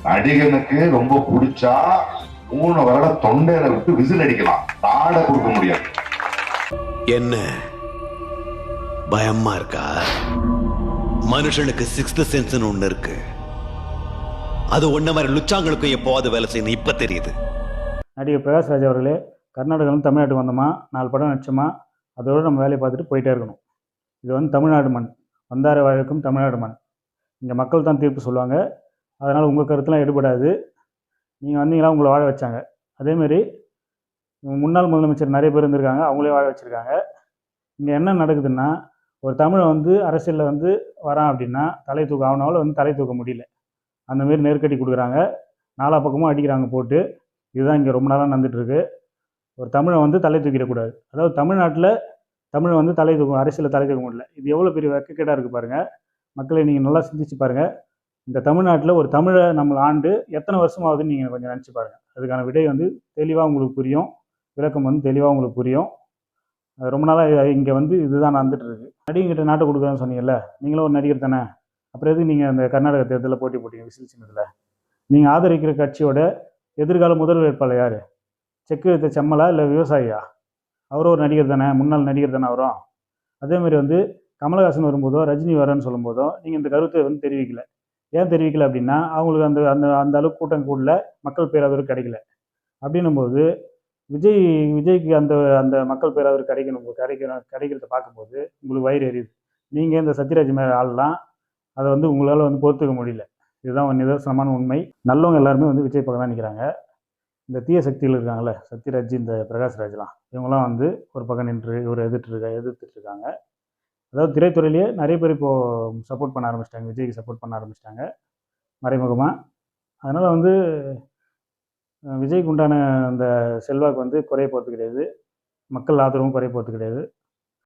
நடிகனுக்கு ரொம்ப பிடிச்சா 3 வருடம் தொண்டையில விட்டு விசில் அடிக்கலாம், நாட கொடுக்க முடியாது. என்ன பயமா இருக்கா? மனுஷனுக்கு சிக்ஸ்த் சென்ஸ் ஒண்ணு இருக்கு. அது ஒண்ணு மாதிரி லுச்சாங்களுக்கும் எப்போவாது வேலை செய்யணும். இப்ப தெரியுது. நடிகர் பிரகாஷ்ராஜ் அவர்களே, கர்நாடகாவிலும் தமிழ்நாட்டுக்கு வந்தோமா, 4 படம் நடிச்சோமா, அதோடு நம்ம வேலையை பார்த்துட்டு போயிட்டே இருக்கணும். இது வந்து தமிழ்நாடு மண், வந்தார வாழ்க்கும் தமிழ்நாடு மண். இங்கே மக்கள் தான் தீர்ப்பு சொல்லுவாங்க. அதனால் உங்கள் கருத்துலாம் எடுபடாது. நீங்கள் வந்தீங்களா, உங்களை வாழ வச்சாங்க. அதேமாரி முன்னாள் முதலமைச்சர் நிறைய பேர் இருந்திருக்காங்க, அவங்களே வாழ வச்சுருக்காங்க. இங்கே என்ன நடக்குதுன்னா, ஒரு தமிழை வந்து அரசியலில் வந்து வரான் அப்படின்னா தலை தூக்க அவனால் வந்து தலை தூக்க முடியல. அந்தமாரி நெருக்கடி கொடுக்குறாங்க, நாலா பக்கமும் அடிக்கிறாங்க போட்டு. இதுதான் இங்கே ரொம்ப நாளாக நடந்துகிட்ருக்கு. ஒரு தமிழை வந்து தலை தூக்கிடக்கூடாது. அதாவது தமிழ்நாட்டில் தமிழை வந்து தலை தூக்கும், அரசியலில் தலை தூக்க முடியல. இது எவ்வளோ பெரிய வெக்கக்கேடாக இருக்குது பாருங்கள். மக்களை நீங்கள் நல்லா சிந்திச்சு பாருங்கள். இந்த தமிழ்நாட்டில் ஒரு தமிழை நம்மளை ஆண்டு எத்தனை வருஷமாகுதுன்னு நீங்கள் கொஞ்சம் நினச்சி பாருங்கள். அதுக்கான விடை வந்து தெளிவாக உங்களுக்கு புரியும், விளக்கம் வந்து தெளிவாக உங்களுக்கு புரியும். ரொம்ப நாளாக இங்கே வந்து இதுதான் நடந்துகிட்ருக்கு. நடிகர்கிட்ட நாட்டை கொடுக்குறேன்னு சொன்னீங்கல்ல, நீங்களும் ஒரு நடிகர் தானே. அப்புறம் எதுக்கு நீங்கள் அந்த கர்நாடக தேர்தலில் போட்டி போட்டீங்க விசில் சின்னத்தில்? நீங்கள் ஆதரிக்கிற கட்சியோட எதிர்கால முதல் வேட்பாளர் யார்? செக்கு வைத்த செம்மலா இல்லை விவசாயியா? அவரும் ஒரு நடிகர் தானே, முன்னாள் நடிகர் தானே அவரும். அதேமாதிரி வந்து கமலஹாசன் வரும்போதோ ரஜினி வரேன்னு சொல்லும்போதோ நீங்கள் இந்த கருத்தை வந்து தெரிவிக்கல. ஏன் தெரிவிக்கல அப்படின்னா, அவங்களுக்கு அந்த அந்த அந்த அளவுக்கு கூட்டம் கூடல, மக்கள் பேராதரவு கிடைக்கல. அப்படின்னும்போது விஜய்க்கு அந்த அந்த மக்கள் பேராதரவு கிடைக்கிறத பார்க்கும்போது உங்களுக்கு வயிறு எரியுது. நீங்கள் இந்த சத்யராஜ் மேலே ஆளலாம், அதை வந்து உங்களால் வந்து பொறுத்துக்க முடியல. இதுதான் ஒரு நிதர்சனமான உண்மை. நல்லவங்க எல்லாருமே வந்து விஜய் பக்கம் தான் நிற்கிறாங்க. இந்த தீய சக்திகள் இருக்காங்கள்ல, சத்யராஜ், இந்த பிரகாஷ்ராஜ்லாம், இவங்களாம் வந்து ஒரு பக்கம் நின்று இவர் எதிர்த்துட்டு இருக்காங்க. அதாவது திரைத்துறையிலேயே நிறைய பேர் இப்போது சப்போர்ட் பண்ண ஆரம்பிச்சிட்டாங்க, விஜய்க்கு சப்போர்ட் பண்ண ஆரம்பிச்சிட்டாங்க மறைமுகமாக. அதனால் வந்து விஜய்க்கு உண்டான அந்த செல்வாக்கு வந்து குறைய போகிறது கிடையாது, மக்கள் ஆதரவும் குறைய போகிறது கிடையாது.